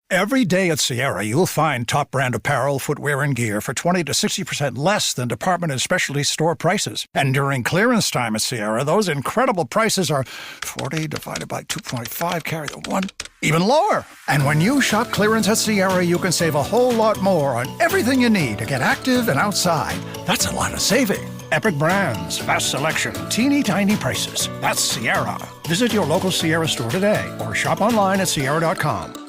Every day at Sierra, you'll find top brand apparel, footwear, and gear for 20 to 60% less than department and specialty store prices. And during clearance time at Sierra, those incredible prices are 40 divided by 2.5, carry the 1, even lower. And when you shop clearance at Sierra, you can save a whole lot more on everything you need to get active and outside. That's a lot of saving. Epic brands, vast selection, teeny tiny prices. That's Sierra. Visit your local Sierra store today or shop online at Sierra.com.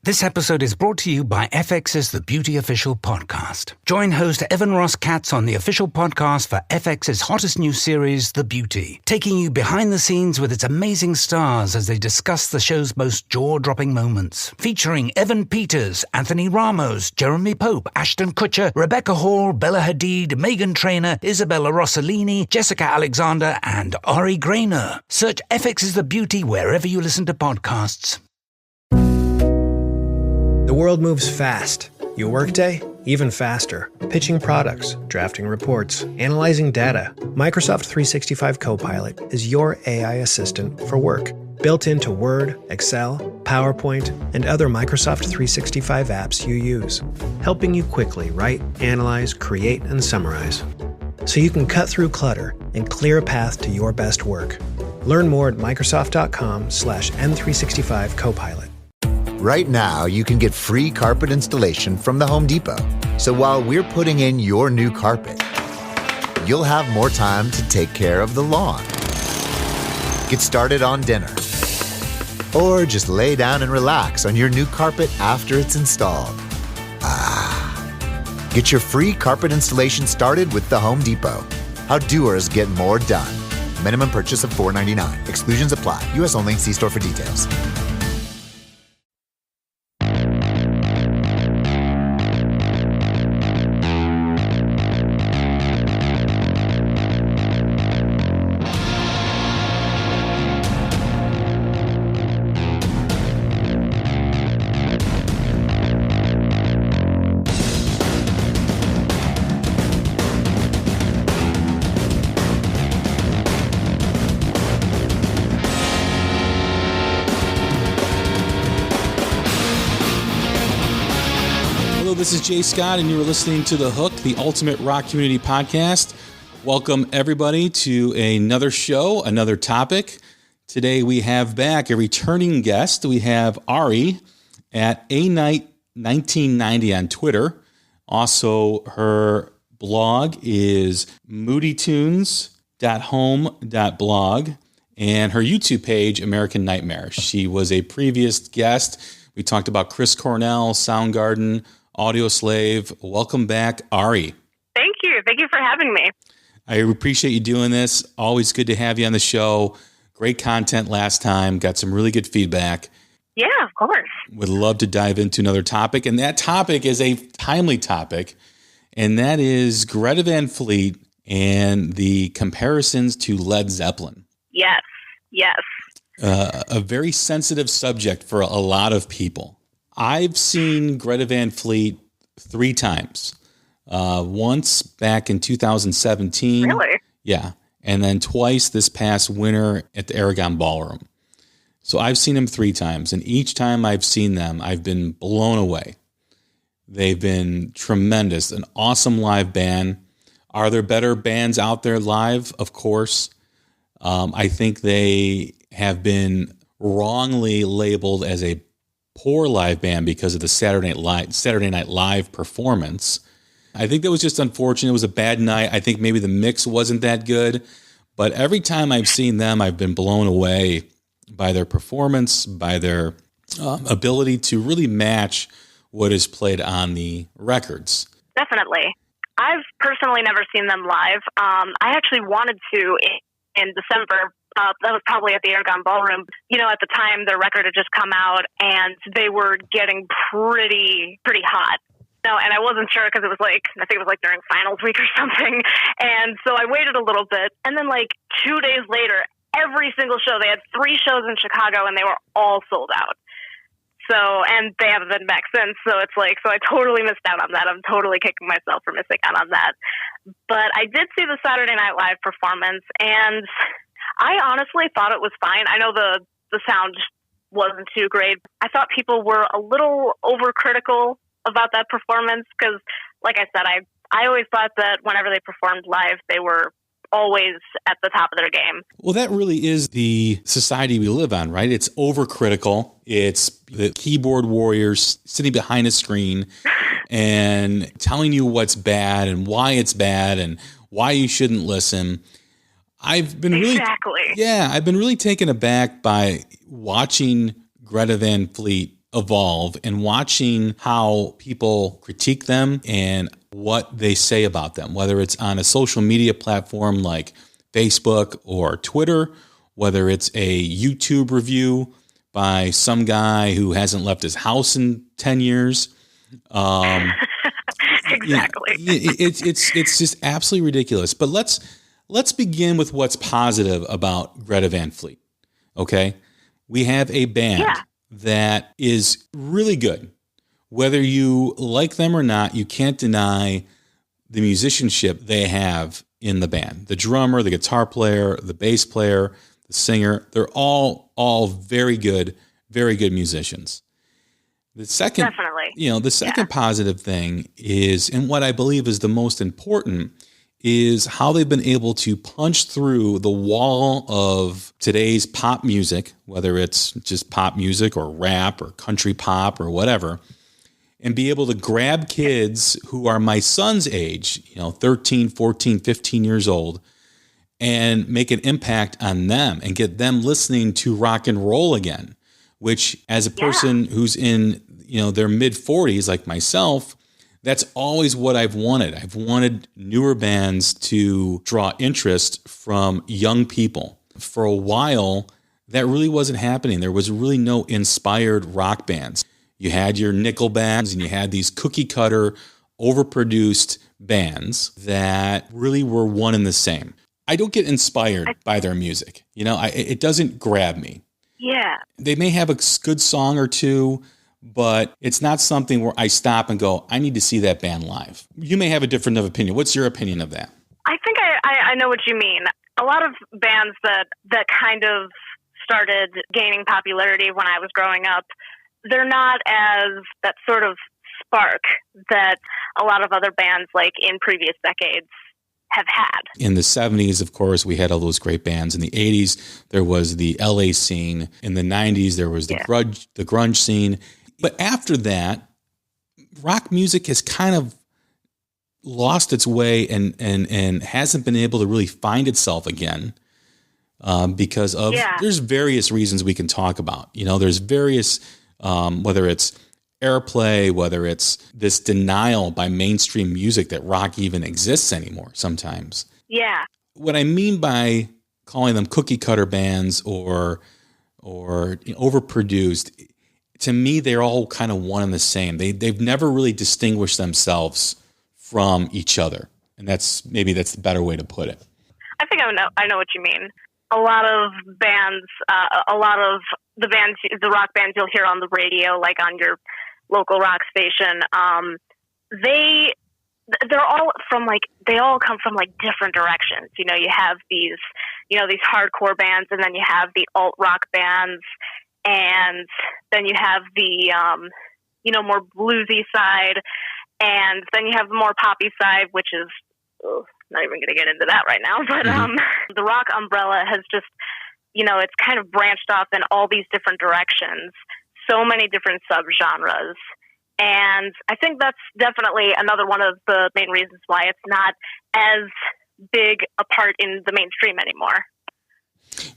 This episode is brought to you by FX's The Beauty Official Podcast. Join host Evan Ross Katz on the official podcast for FX's hottest new series, The Beauty, taking you behind the scenes with its amazing stars as they discuss the show's most jaw-dropping moments. Featuring Evan Peters, Anthony Ramos, Jeremy Pope, Ashton Kutcher, Rebecca Hall, Bella Hadid, Meghan Trainor, Isabella Rossellini, Jessica Alexander, and Ari Grainer. Search FX's The Beauty wherever you listen to podcasts. The world moves fast. Your workday, even faster. Pitching products, drafting reports, analyzing data. Microsoft 365 Copilot is your AI assistant for work. Built into Word, Excel, PowerPoint, and other Microsoft 365 apps you use. Helping you quickly write, analyze, create, and summarize. So you can cut through clutter and clear a path to your best work. Learn more at Microsoft.com/M365 Copilot. Right now, you can get free carpet installation from the Home Depot. So while we're putting in your new carpet, you'll have more time to take care of the lawn, get started on dinner, or just lay down and relax on your new carpet after it's installed. Get your free carpet installation started with the Home Depot. How doers get more done. Minimum purchase of $4.99. Exclusions apply. U.S. only. See store for details. This is Jay Scott, and you are listening to The Hook, the Ultimate Rock Community Podcast. Welcome, everybody, to another show, another topic. Today, we have back a returning guest. We have Ari at ANight1990 on Twitter. Also, her blog is moodytunes.home.blog, and her YouTube page, American Nightmare. She was a previous guest. We talked about Chris Cornell, Soundgarden, Audio Slave. Welcome back, Ari. Thank you. Thank you for having me. I appreciate you doing this. Always good to have you on the show. Great content last time. Got some really good feedback. Yeah, of course. Would love to dive into another topic. And that topic is a timely topic. And that is Greta Van Fleet and the comparisons to Led Zeppelin. Yes. A very sensitive subject for a lot of people. I've seen Greta Van Fleet 3 times. Once back in 2017. Really? Yeah. And then twice this past winter at the Aragon Ballroom. So I've seen them 3 times. And each time I've seen them, I've been blown away. They've been tremendous. An awesome live band. Are there better bands out there live? Of course. I think they have been wrongly labeled as a poor live band because of the Saturday Night Live performance. I think that was just unfortunate. It was a bad night. I think maybe the mix wasn't that good. But every time I've seen them, I've been blown away by their performance, by their ability to really match what is played on the records. Definitely. I've personally never seen them live. I actually wanted to in December. That was probably at the Aragon Ballroom. You know, at the time, their record had just come out, and they were getting pretty hot. And I wasn't sure because it was I think it was during finals week or something. And so I waited a little bit. And then 2 days later, every single show, they had 3 shows in Chicago, and they were all sold out. So, and they haven't been back since. So it's so I totally missed out on that. I'm totally kicking myself for missing out on that. But I did see the Saturday Night Live performance, and I honestly thought it was fine. I know the sound wasn't too great. I thought people were a little overcritical about that performance because, like I said, I always thought that whenever they performed live, they were always at the top of their game. Well, that really is the society we live on, right? It's overcritical. It's the keyboard warriors sitting behind a screen and telling you what's bad and why it's bad and why you shouldn't listen. I've been really taken aback by watching Greta Van Fleet evolve and watching how people critique them and what they say about them, whether it's on a social media platform like Facebook or Twitter, whether it's a YouTube review by some guy who hasn't left his house in 10 years. Exactly. It's just absolutely ridiculous. But let's begin with what's positive about Greta Van Fleet. Okay. We have a band that is really good. Whether you like them or not, you can't deny the musicianship they have in the band. The drummer, the guitar player, the bass player, the singer, they're all very good musicians. The second, positive thing is, and what I believe is the most important, is how they've been able to punch through the wall of today's pop music, whether it's just pop music or rap or country pop or whatever, and be able to grab kids who are my son's age, 13, 14, 15 years old, and make an impact on them and get them listening to rock and roll again, which as a person who's in, their mid 40s, like myself, that's always what I've wanted. I've wanted newer bands to draw interest from young people. For a while, that really wasn't happening. There was really no inspired rock bands. You had your nickel bands and you had these cookie cutter, overproduced bands that really were one and the same. I don't get inspired by their music. It doesn't grab me. Yeah. They may have a good song or two, but it's not something where I stop and go, I need to see that band live. You may have a different opinion. What's your opinion of that? I think I know what you mean. A lot of bands that kind of started gaining popularity when I was growing up, they're not as that sort of spark that a lot of other bands like in previous decades have had. In the 70s, of course, we had all those great bands. In the 80s, there was the LA scene. In the 90s, there was the grunge scene. But after that, rock music has kind of lost its way and hasn't been able to really find itself again because of there's various reasons we can talk about. There's various, whether it's airplay, whether it's this denial by mainstream music that rock even exists anymore sometimes. Yeah. What I mean by calling them cookie cutter bands or overproduced, to me, they're all kind of one and the same. They've never really distinguished themselves from each other. And that's the better way to put it. I think I know what you mean. A lot of bands, the rock bands you'll hear on the radio, like on your local rock station, they're all they all come from different directions. You have these hardcore bands, and then you have the alt rock bands, and then you have the more bluesy side, and then you have the more poppy side, which is not even going to get into that right now. But the rock umbrella has just it's kind of branched off in all these different directions, so many different subgenres. And I think that's definitely another one of the main reasons why it's not as big a part in the mainstream anymore.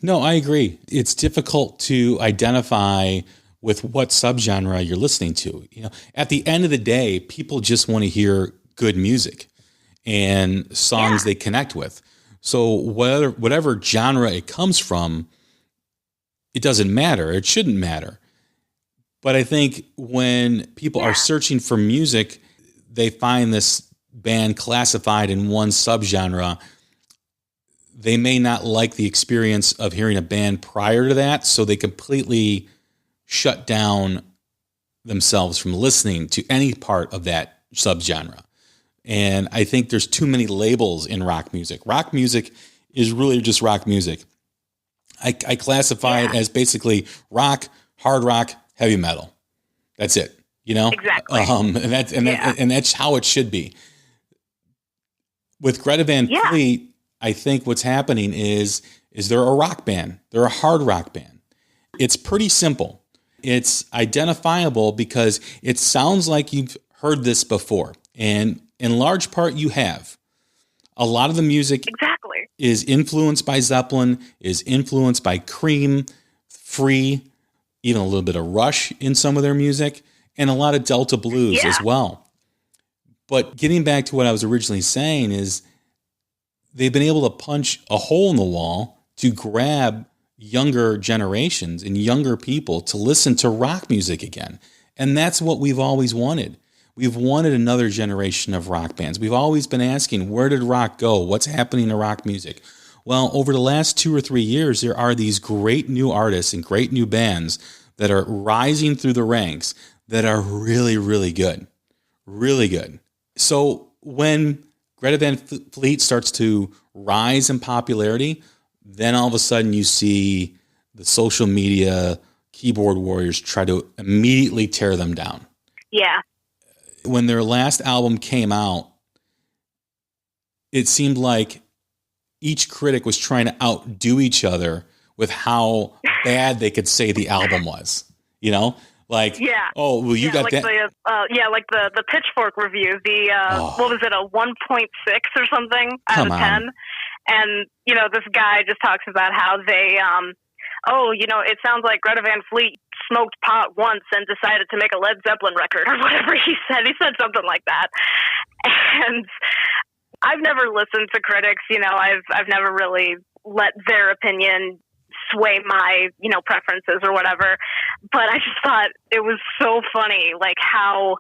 No, I agree. It's difficult to identify with what subgenre you're listening to. At the end of the day, people just want to hear good music and songs they connect with. So whatever genre it comes from, it doesn't matter. It shouldn't matter. But I think when people are searching for music, they find this band classified in one subgenre. They may not like the experience of hearing a band prior to that, so they completely shut down themselves from listening to any part of that subgenre. And I think there's too many labels in rock music. Rock music is really just rock music. I classify it as basically rock, hard rock, heavy metal. That's it. You know? Exactly. And that's how it should be. With Greta Van Fleet, I think what's happening is they're a rock band. They're a hard rock band. It's pretty simple. It's identifiable because it sounds like you've heard this before. And in large part, you have. A lot of the music is influenced by Zeppelin, is influenced by Cream, Free, even a little bit of Rush in some of their music, and a lot of Delta blues as well. But getting back to what I was originally saying is they've been able to punch a hole in the wall to grab younger generations and younger people to listen to rock music again. And that's what we've always wanted. We've wanted another generation of rock bands. We've always been asking, where did rock go? What's happening to rock music? Well, over the last 2 or 3 years, there are these great new artists and great new bands that are rising through the ranks that are really, really good. Really good. So when Greta Van Fleet starts to rise in popularity, then all of a sudden you see the social media keyboard warriors try to immediately tear them down. Yeah. When their last album came out, it seemed like each critic was trying to outdo each other with how bad they could say the album was. You know? Like, oh, well, you got like that. Like the Pitchfork review, what was it, a 1.6 or something out of 10? And, you know, this guy just talks about how they, it sounds like Greta Van Fleet smoked pot once and decided to make a Led Zeppelin record or whatever he said. He said something like that. And I've never listened to critics, you know, I've never really let their opinion sway my, preferences or whatever. But I just thought it was so funny, like how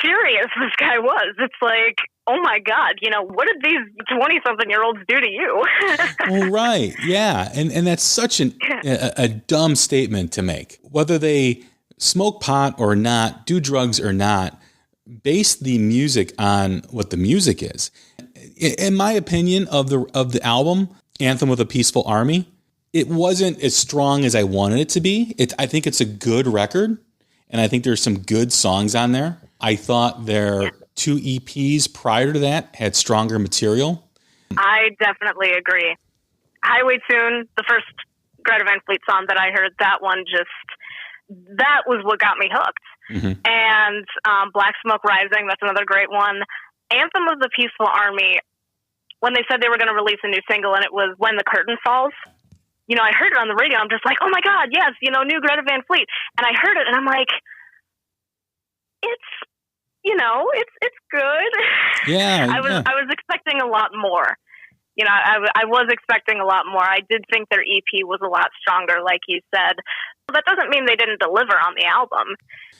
serious this guy was. It's like, oh my God, what did these 20-something-year-olds do to you? Well, right. Yeah. And that's such a dumb statement to make. Whether they smoke pot or not, do drugs or not, base the music on what the music is. In my opinion of the album, Anthem of a Peaceful Army, it wasn't as strong as I wanted it to be. I think it's a good record, and I think there's some good songs on there. I thought their 2 EPs prior to that had stronger material. I definitely agree. Highway Tune, the first Greta Van Fleet song that I heard, that was what got me hooked. Mm-hmm. And Black Smoke Rising, that's another great one. Anthem of the Peaceful Army, when they said they were going to release a new single and it was When the Curtain Falls, I heard it on the radio. I'm just like, oh my God, yes, new Greta Van Fleet. And I heard it and I'm like, it's good. Yeah. I was expecting a lot more. I was expecting a lot more. I did think their EP was a lot stronger, like you said. That doesn't mean they didn't deliver on the album.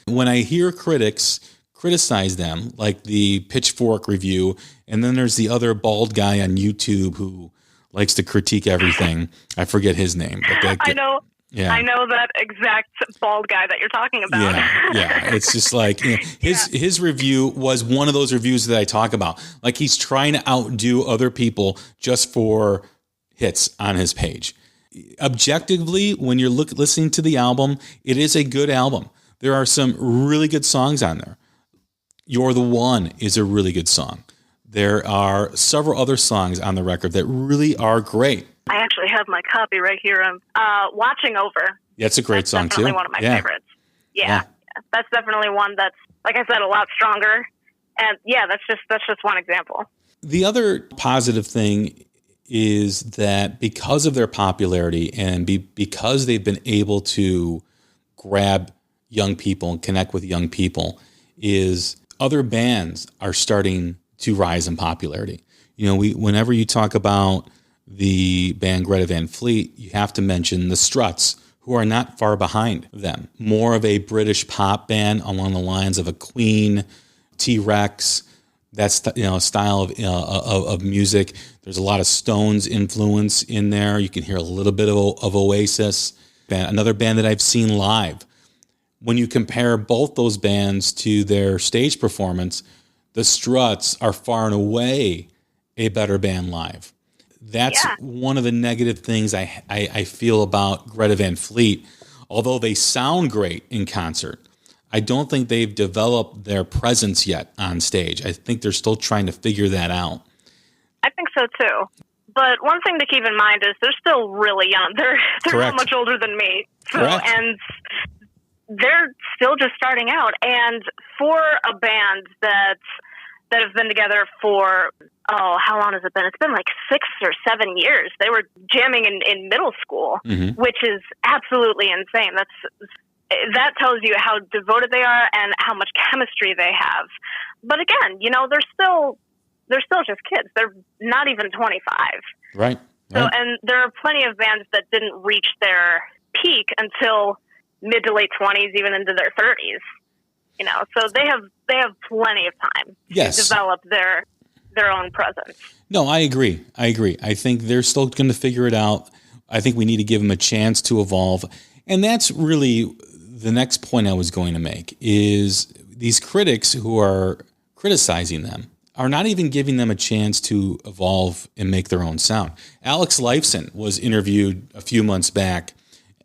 When I hear critics criticize them, like the Pitchfork review, and then there's the other bald guy on YouTube who likes to critique everything. I forget his name. But I know. Yeah. I know that exact bald guy that you're talking about. Yeah. It's just like his review was one of those reviews that I talk about. Like he's trying to outdo other people just for hits on his page. Objectively, when you're listening to the album, it is a good album. There are some really good songs on there. You're the One is a really good song. There are several other songs on the record that really are great. I actually have my copy right here. Watching Over. That's a great song, too. Definitely one of my favorites. Yeah. That's definitely one that's, like I said, a lot stronger. And that's just one example. The other positive thing is that because of their popularity and because they've been able to grab young people and connect with young people, is other bands are starting to rise in popularity. Whenever you talk about the band Greta Van Fleet, you have to mention the Struts, who are not far behind them. More of a British pop band along the lines of a Queen, T-Rex, that style of music. There's a lot of Stones influence in there. You can hear a little bit of Oasis. Another band that I've seen live. When you compare both those bands to their stage performance, the Struts are far and away a better band live. That's one of the negative things I feel about Greta Van Fleet. although they sound great in concert, I don't think they've developed their presence yet on stage. I think they're still trying to figure that out. I think so too. But one thing to keep in mind is they're still really young. They're not much older than me. So, and they're still just starting out. And for a band that have been together for, how long has it been? It's been like 6 or 7 years. They were jamming in middle school, which is absolutely insane. That tells you how devoted they are and how much chemistry they have. But again, they're still just kids. They're not even 25. Right. So, and there are plenty of bands that didn't reach their peak until mid to late 20s, even into their 30s. So they have plenty of time to develop their own presence. No, I agree. I think they're still going to figure it out. I think we need to give them a chance to evolve. And that's really the next point I was going to make, is these critics who are criticizing them are not even giving them a chance to evolve and make their own sound. Alex Lifeson was interviewed a few months back,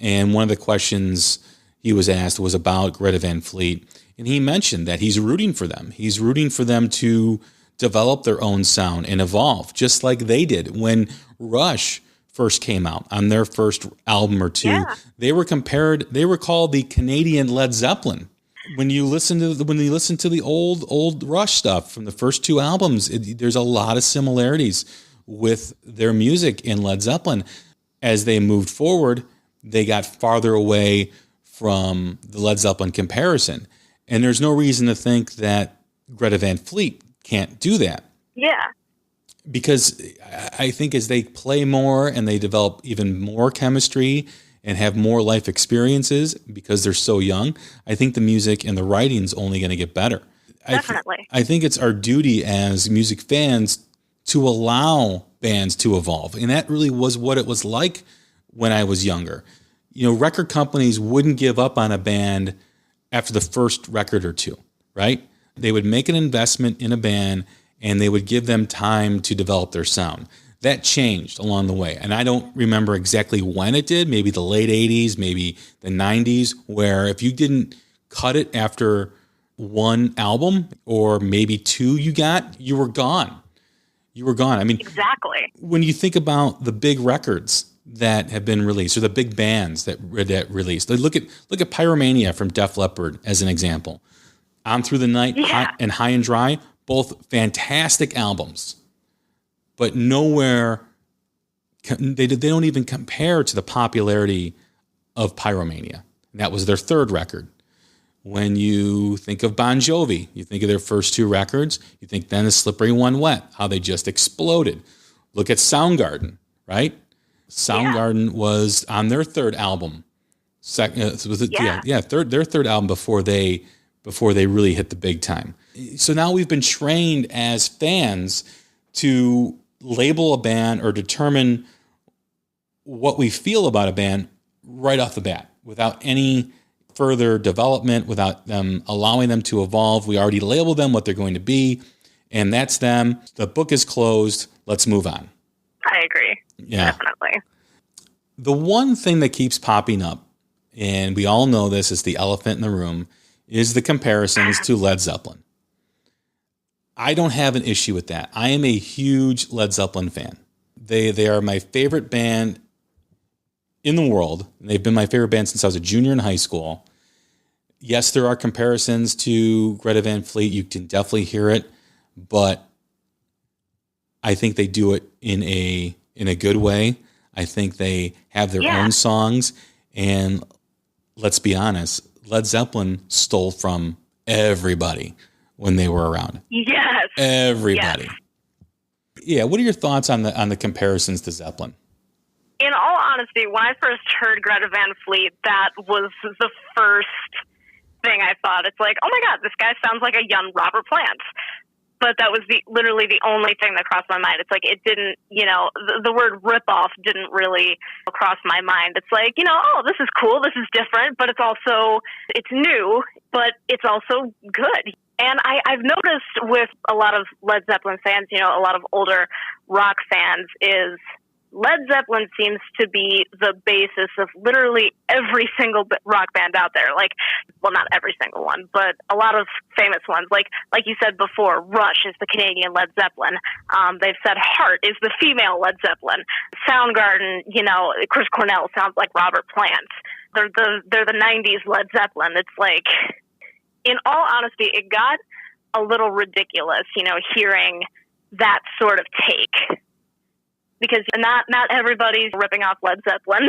and one of the questions he was asked was about Greta Van Fleet, and he mentioned that he's rooting for them. He's rooting for them to develop their own sound and evolve, just like they did when Rush first came out on their first album or two. Yeah. They were called the Canadian Led Zeppelin. When you listen to the old Rush stuff from the first two albums, there's a lot of similarities with their music in Led Zeppelin. As they moved forward, they got farther away from the Led Zeppelin comparison. And there's no reason to think that Greta Van Fleet can't do that. Yeah. Because I think as they play more and they develop even more chemistry and have more life experiences because they're so young, I think the music and the writing's only going to get better. Definitely. I think it's our duty as music fans to allow bands to evolve. And that really was what it was like when I was younger. Record companies wouldn't give up on a band after the first record or two, right? They would make an investment in a band and they would give them time to develop their sound. That changed along the way. And I don't remember exactly when it did, maybe the late 80s, maybe the 90s, where if you didn't cut it after one album or maybe two you were gone. You were gone. I mean, exactly. When you think about the big records that have been released or the big bands that released, look at Pyromania from Def Leppard as an example. On Through the Night and High and Dry, both fantastic albums. But nowhere, they don't even compare to the popularity of Pyromania. And that was their third record. When you think of Bon Jovi, you think of their first two records, you think then of Slippery When Wet, how they just exploded. Look at Soundgarden, right? Soundgarden was on their third album. Their third album before they really hit the big time. So now we've been trained as fans to label a band or determine what we feel about a band right off the bat without any further development, without them allowing them to evolve. We already labeled them what they're going to be, and that's them. The book is closed. Let's move on. I agree. Yeah. Definitely. The one thing that keeps popping up, and we all know this is the elephant in the room, is the comparisons to Led Zeppelin. I don't have an issue with that. I am a huge Led Zeppelin fan. They are my favorite band in the world. They've been my favorite band since I was a junior in high school. Yes, there are comparisons to Greta Van Fleet. You can definitely hear it, but I think they do it in a good way. I think they have their own songs, and let's be honest, Led Zeppelin stole from everybody when they were around. Yes. Everybody. Yes. Yeah, what are your thoughts on the comparisons to Zeppelin? In all honesty, when I first heard Greta Van Fleet, that was the first thing I thought. It's like, oh my God, this guy sounds like a young Robert Plant. But that was literally the only thing that crossed my mind. It's like, it didn't, the word ripoff didn't really cross my mind. It's like, oh, this is cool, this is different, but it's new, but it's also good. And I've noticed with a lot of Led Zeppelin fans, a lot of older rock fans, is Led Zeppelin seems to be the basis of literally every single rock band out there. Like, well, not every single one, but a lot of famous ones. Like you said before, Rush is the Canadian Led Zeppelin. They've said Heart is the female Led Zeppelin. Soundgarden, Chris Cornell sounds like Robert Plant. They're the 90s Led Zeppelin. It's like, in all honesty, it got a little ridiculous, hearing that sort of take. Because not everybody's ripping off Led Zeppelin.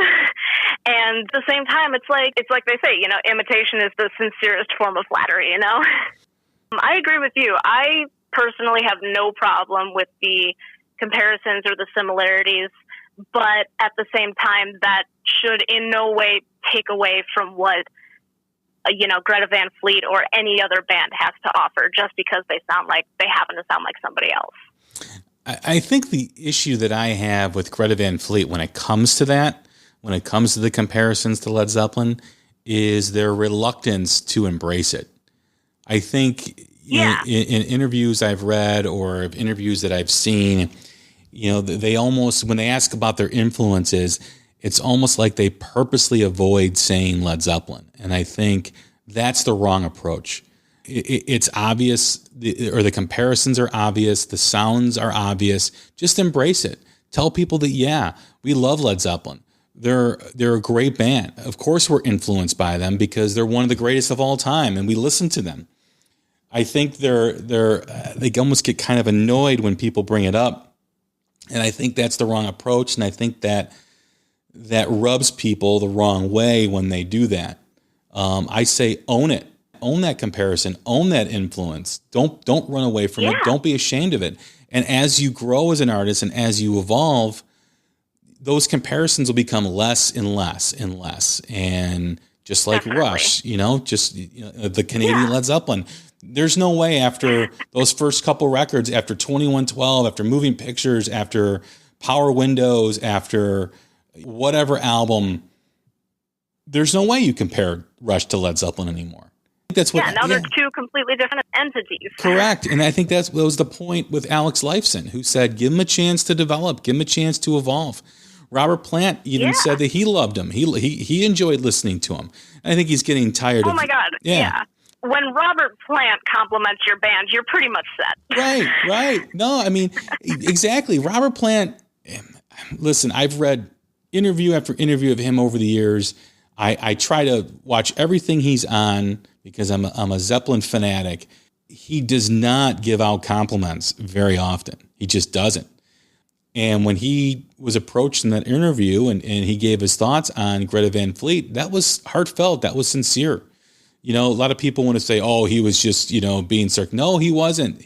And at the same time, it's like they say, imitation is the sincerest form of flattery, I agree with you. I personally have no problem with the comparisons or the similarities, but at the same time, that should in no way take away from what, Greta Van Fleet or any other band has to offer just because they happen to sound like somebody else. I think the issue that I have with Greta Van Fleet when it comes to that, when it comes to the comparisons to Led Zeppelin, is their reluctance to embrace it. I think in interviews I've read or interviews that I've seen, they almost, when they ask about their influences, it's almost like they purposely avoid saying Led Zeppelin. And I think that's the wrong approach. It's obvious, the comparisons are obvious, the sounds are obvious. Just embrace it. Tell people that, we love Led Zeppelin. They're a great band. Of course we're influenced by them because they're one of the greatest of all time and we listen to them. I think they almost get kind of annoyed when people bring it up. And I think that's the wrong approach. And I think that rubs people the wrong way when they do that. I say own it. Own that comparison, own that influence. Don't run away from it. Don't be ashamed of it. And as you grow as an artist and as you evolve, those comparisons will become less and less and less. And just like Rush, the Canadian Led Zeppelin, there's no way after those first couple records, after 2112, after Moving Pictures, after Power Windows, after whatever album, there's no way you compare Rush to Led Zeppelin anymore. That's what. Now they're two completely different entities. Correct, and I think that was the point with Alex Lifeson, who said, "Give him a chance to develop, give him a chance to evolve." Robert Plant even said that he loved him. He enjoyed listening to him. And I think he's getting tired. Oh my God! Yeah. When Robert Plant compliments your band, you're pretty much set. Right. No, I mean exactly. Robert Plant. Listen, I've read interview after interview of him over the years. I try to watch everything he's on because I'm a Zeppelin fanatic. He does not give out compliments very often. He just doesn't. And when he was approached in that interview and he gave his thoughts on Greta Van Fleet, that was heartfelt. That was sincere. A lot of people want to say, oh, he was just, being sarcastic. No, he wasn't.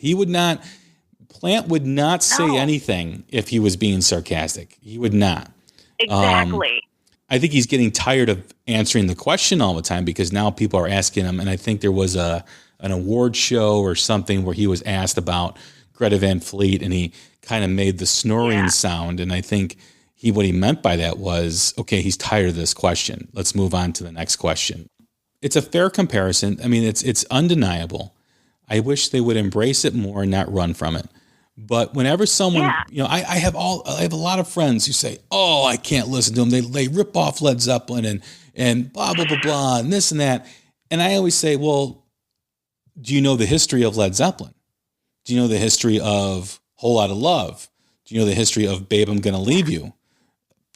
Plant would not say anything if he was being sarcastic. He would not. Exactly. I think he's getting tired of answering the question all the time because now people are asking him. And I think there was an award show or something where he was asked about Greta Van Fleet and he kind of made the snoring sound. And I think what he meant by that was, okay, he's tired of this question. Let's move on to the next question. It's a fair comparison. I mean, it's undeniable. I wish they would embrace it more and not run from it. But whenever someone, I have a lot of friends who say, "Oh, I can't listen to them. They rip off Led Zeppelin and blah blah blah blah and this and that." And I always say, "Well, do you know the history of Led Zeppelin? Do you know the history of Whole Lotta Love? Do you know the history of Babe, I'm Gonna Leave You?"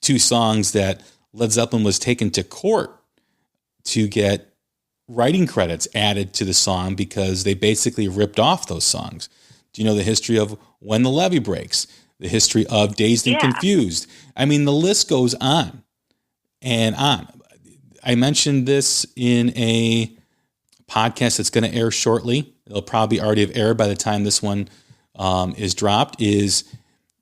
Two songs that Led Zeppelin was taken to court to get writing credits added to the song because they basically ripped off those songs. Do you know the history of When the Levee Breaks? The history of Dazed and Confused? I mean, the list goes on and on. I mentioned this in a podcast that's going to air shortly. It'll probably already have aired by the time this one is dropped. Is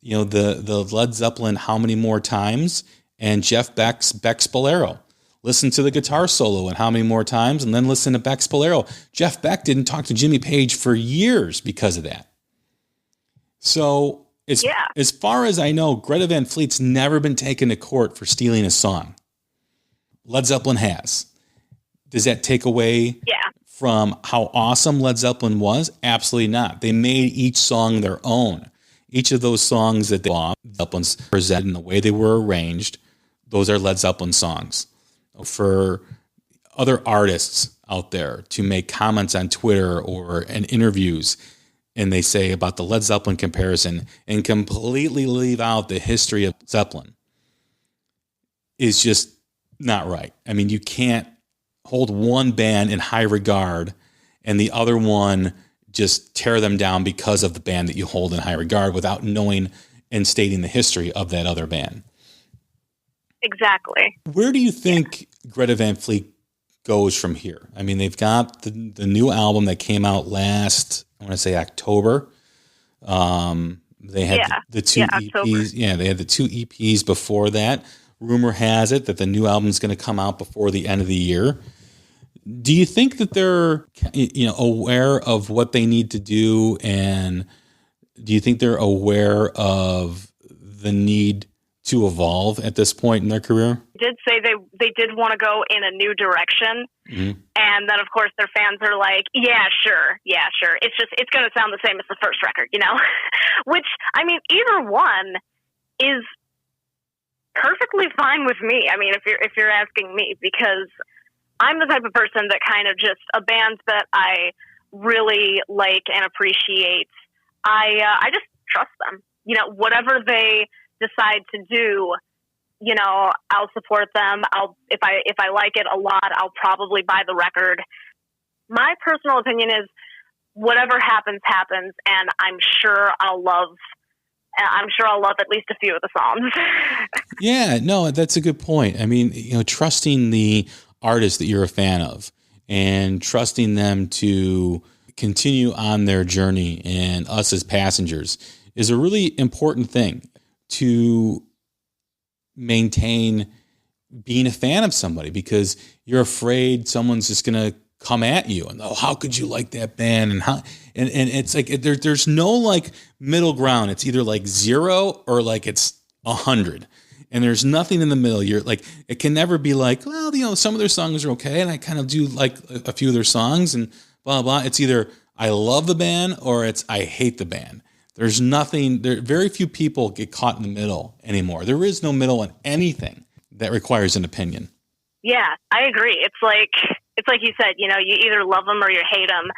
the Led Zeppelin How Many More Times and Jeff Beck's Bolero. Listen to the guitar solo and How Many More Times, and then listen to Beck's Bolero. Jeff Beck didn't talk to Jimmy Page for years because of that. So as far as I know, Greta Van Fleet's never been taken to court for stealing a song. Led Zeppelin has. Does that take away from how awesome Led Zeppelin was? Absolutely not. They made each song their own. each of those songs that Zeppelin's presented in the way they were arranged, those are Led Zeppelin songs. For other artists out there to make comments on Twitter or in interviews, and they say about the Led Zeppelin comparison and completely leave out the history of Zeppelin, is just not right. I mean, you can't hold one band in high regard and the other one just tear them down because of the band that you hold in high regard without knowing and stating the history of that other band. Exactly. Where do you think Greta Van Fleet goes from here? I mean, they've got the new album that came out last, I want to say October. They had the two EPs. October. Yeah, they had the two EPs before that. Rumor has it that the new album is going to come out before the end of the year. Do you think that they're, aware of what they need to do, and do you think they're aware of the need to evolve at this point in their career? Did say they did want to go in a new direction, and then of course their fans are like, yeah, sure. It's going to sound the same as the first record, which, I mean, either one is perfectly fine with me. I mean, if you're asking me, because I'm the type of person that kind of just, a band that I really like and appreciate, I just trust them. Whatever they decide to do, I'll support them. If I like it a lot, I'll probably buy the record. My personal opinion is whatever happens, and I'm sure I'll love at least a few of the songs. Yeah, no, that's a good point. I mean, trusting the artist that you're a fan of and trusting them to continue on their journey and us as passengers is a really important thing to maintain being a fan of somebody, because you're afraid someone's just going to come at you and, how could you like that band? And it's like, there's no like middle ground. It's either like 0 or like it's 100. And there's nothing in the middle. You're like, it can never be like, well, some of their songs are okay, and I kind of do like a few of their songs and blah, blah. It's either I love the band or it's I hate the band. There's nothing, very few people get caught in the middle anymore. There is no middle in anything that requires an opinion. Yeah, I agree. It's like you said, you either love them or you hate them.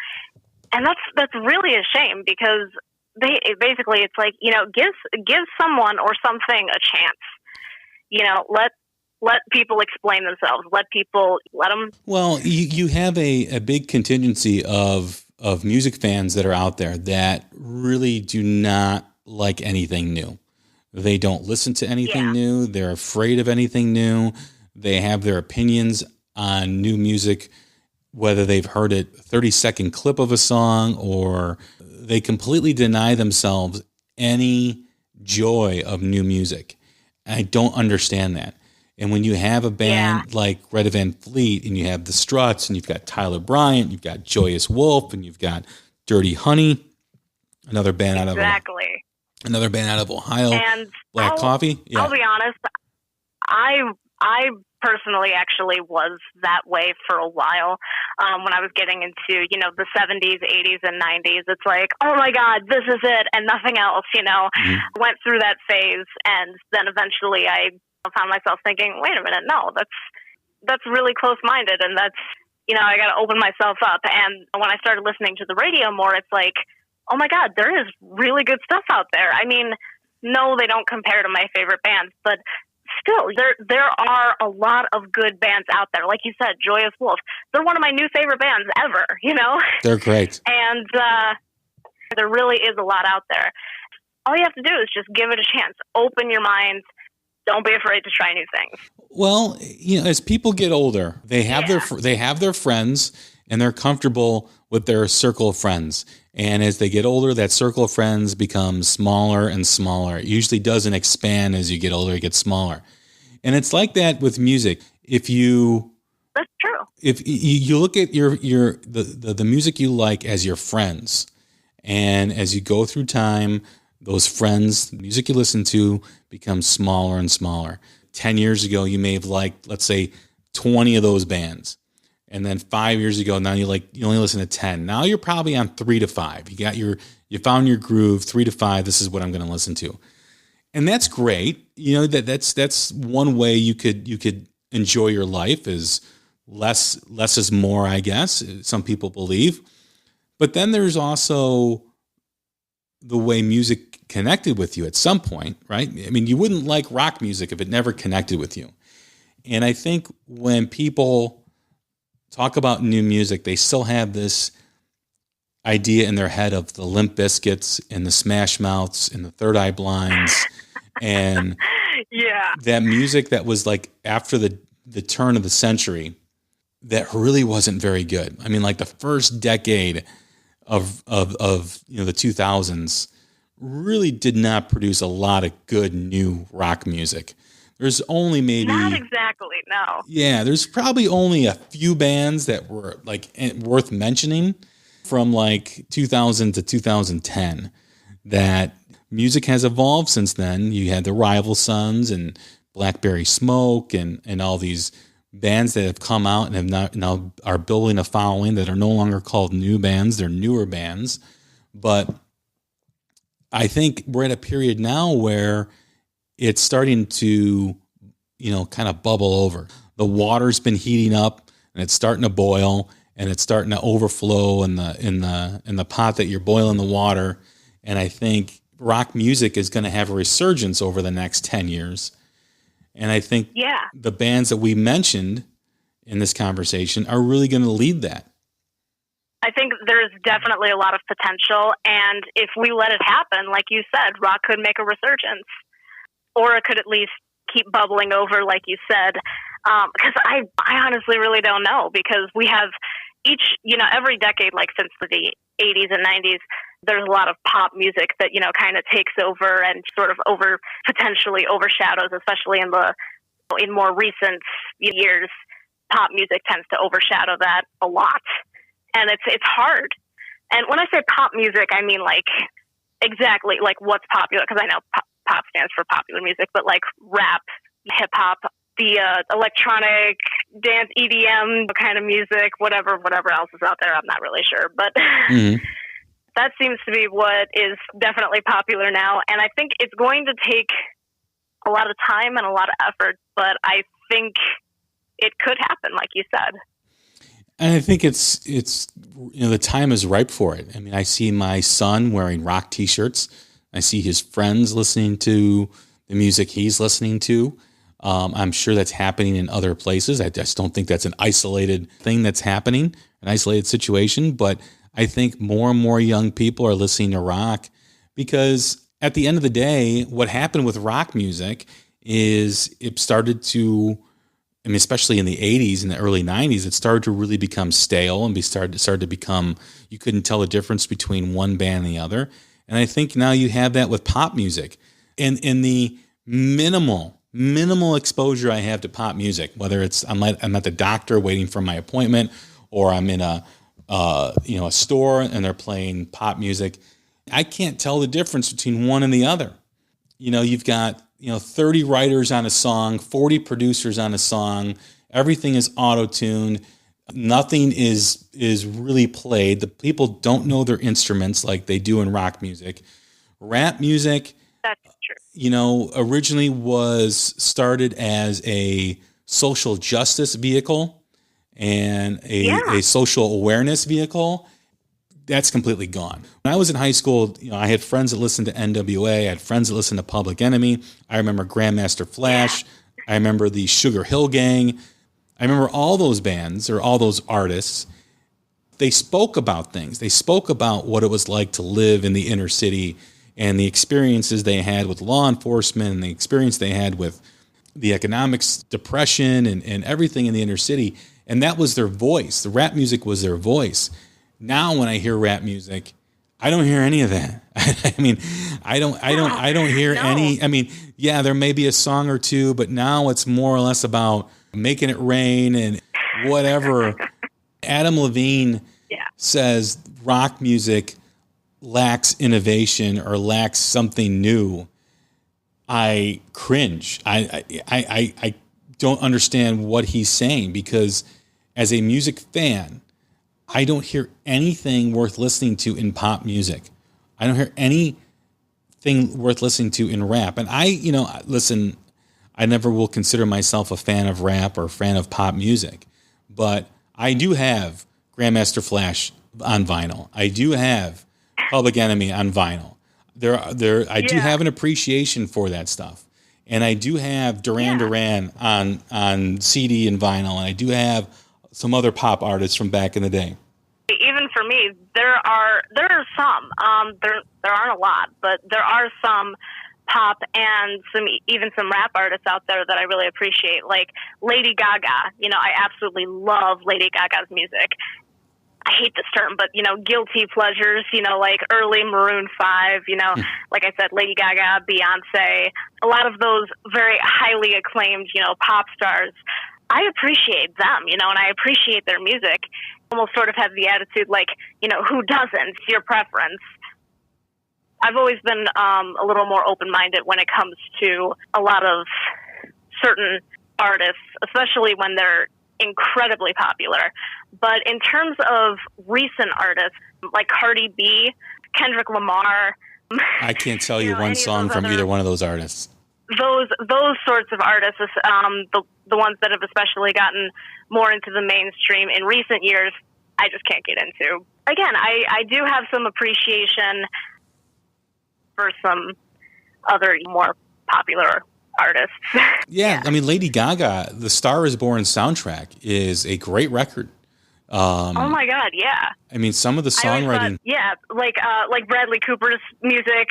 And that's really a shame, because it's like, give someone or something a chance. Let people explain themselves. Let them. Well, you have a big contingency of music fans that are out there that really do not like anything new. They don't listen to anything new. They're afraid of anything new. They have their opinions on new music, whether they've heard a 30-second clip of a song, or they completely deny themselves any joy of new music. I don't understand that. And when you have a band like Greta Van Fleet, and you have the Struts, and you've got Tyler Bryant, you've got Joyous Wolf, and you've got Dirty Honey, another band out of Ohio, and Black Coffee. Yeah. I'll be honest, I personally actually was that way for a while. When I was getting into, the 70s, 80s, and 90s, it's like, oh my God, this is it, and nothing else, Went through that phase, and then eventually I found myself thinking, wait a minute, no, that's really close-minded, and that's, I got to open myself up. And when I started listening to the radio more, it's like, oh my God, there is really good stuff out there. I mean, no, they don't compare to my favorite bands, but still, there are a lot of good bands out there. Like you said, Joyous Wolf. They're one of my new favorite bands ever, They're great. And there really is a lot out there. All you have to do is just give it a chance. Open your mind. Don't be afraid to try new things. Well, as people get older, they have their friends, and they're comfortable with their circle of friends. And as they get older, that circle of friends becomes smaller and smaller. It usually doesn't expand as you get older; it gets smaller. And it's like that with music. That's true. If you look at the music you like as your friends, and as you go through time, those friends, the music you listen to, becomes smaller and smaller. 10 years ago, you may have liked, let's say, 20 of those bands. And then 5 years ago, now you only listen to 10. Now you're probably on 3 to 5. You found your groove, 3 to 5. This is what I'm going to listen to. And that's great. That's one way you could enjoy your life, is less is more, I guess. Some people believe. But then there's also the way music connected with you at some point, right? I mean, you wouldn't like rock music if it never connected with you. And I think when people talk about new music, they still have this idea in their head of the Limp Bizkits and the Smash Mouths and the Third Eye Blinds and that music that was like after the turn of the century that really wasn't very good. I mean, like the first decade of the 2000s really did not produce a lot of good new rock music. There's only maybe... Not exactly, no. Yeah, there's probably only a few bands that were like worth mentioning from like 2000 to 2010 that music has evolved since then. You had the Rival Sons and Blackberry Smoke and all these bands that have come out and have now are building a following that are no longer called new bands. They're newer bands. But I think we're at a period now where it's starting to, kind of bubble over. The water's been heating up and it's starting to boil and it's starting to overflow in the pot that you're boiling the water. And I think rock music is going to have a resurgence over the next 10 years. And I think the bands that we mentioned in this conversation are really going to lead that. I think there's definitely a lot of potential. And if we let it happen, like you said, rock could make a resurgence. Or it could at least keep bubbling over, like you said. Because I honestly really don't know. Because we have every decade, like since the 80s and 90s, there's a lot of pop music that, kind of takes over and sort of potentially overshadows, especially in more recent years. Pop music tends to overshadow that a lot. And it's hard. And when I say pop music, I mean like exactly like what's popular, because I know pop stands for popular music, but like rap, hip hop, the electronic dance, EDM kind of music, whatever else is out there, I'm not really sure. But that seems to be what is definitely popular now. And I think it's going to take a lot of time and a lot of effort, but I think it could happen, like you said. And I think it's the time is ripe for it. I mean, I see my son wearing rock T-shirts. I see his friends listening to the music he's listening to. I'm sure that's happening in other places. I just don't think that's an isolated thing that's happening, an isolated situation. But I think more and more young people are listening to rock because at the end of the day, what happened with rock music is it started to, I mean, especially in the 80s and the early 90s, it started to really become stale and started to become, you couldn't tell the difference between one band and the other. And I think now you have that with pop music. And in the minimal exposure I have to pop music, whether it's I'm at the doctor waiting for my appointment, or I'm in a store and they're playing pop music, I can't tell the difference between one and the other. You've got 30 writers on a song, 40 producers on a song. Everything is auto-tuned. Nothing is really played. The people don't know their instruments like they do in rock music. Rap music, that's true. Originally was started as a social justice vehicle and a social awareness vehicle. That's completely gone. When I was in high school, I had friends that listened to NWA. I had friends that listened to Public Enemy. I remember Grandmaster Flash. I remember the Sugar Hill Gang. I remember all those bands or all those artists. They spoke about things. They spoke about what it was like to live in the inner city and the experiences they had with law enforcement and the experience they had with the economic depression and everything in the inner city. And that was their voice. The rap music was their voice. Now, when I hear rap music, I don't hear any of that. I mean, I don't hear any. I mean, yeah, there may be a song or two, but now it's more or less about making it rain and whatever. Adam Levine says rock music lacks innovation or lacks something new. I cringe. I don't understand what he's saying because as a music fan, I don't hear anything worth listening to in pop music. I don't hear anything worth listening to in rap. And listen, I never will consider myself a fan of rap or a fan of pop music, but I do have Grandmaster Flash on vinyl. I do have Public Enemy on vinyl. I do have an appreciation for that stuff. And I do have Duran Duran on CD and vinyl, and I do have some other pop artists from back in the day. Even for me, there are some. There aren't a lot, but there are some pop and even some rap artists out there that I really appreciate, like Lady Gaga. I absolutely love Lady Gaga's music. I hate this term, but, guilty pleasures, like early Maroon 5, like I said, Lady Gaga, Beyonce, a lot of those very highly acclaimed, pop stars. I appreciate them, and I appreciate their music. Almost sort of have the attitude like, who doesn't? It's your preference. I've always been a little more open-minded when it comes to a lot of certain artists, especially when they're incredibly popular. But in terms of recent artists like Cardi B, Kendrick Lamar, I can't tell you one song from either one of those artists. Those sorts of artists, the ones that have especially gotten more into the mainstream in recent years, I just can't get into. Again, I do have some appreciation for some other more popular artists. Yeah, I mean, Lady Gaga, the Star is Born soundtrack is a great record. Oh my God, yeah. I mean, some of the songwriting. Like Bradley Cooper's music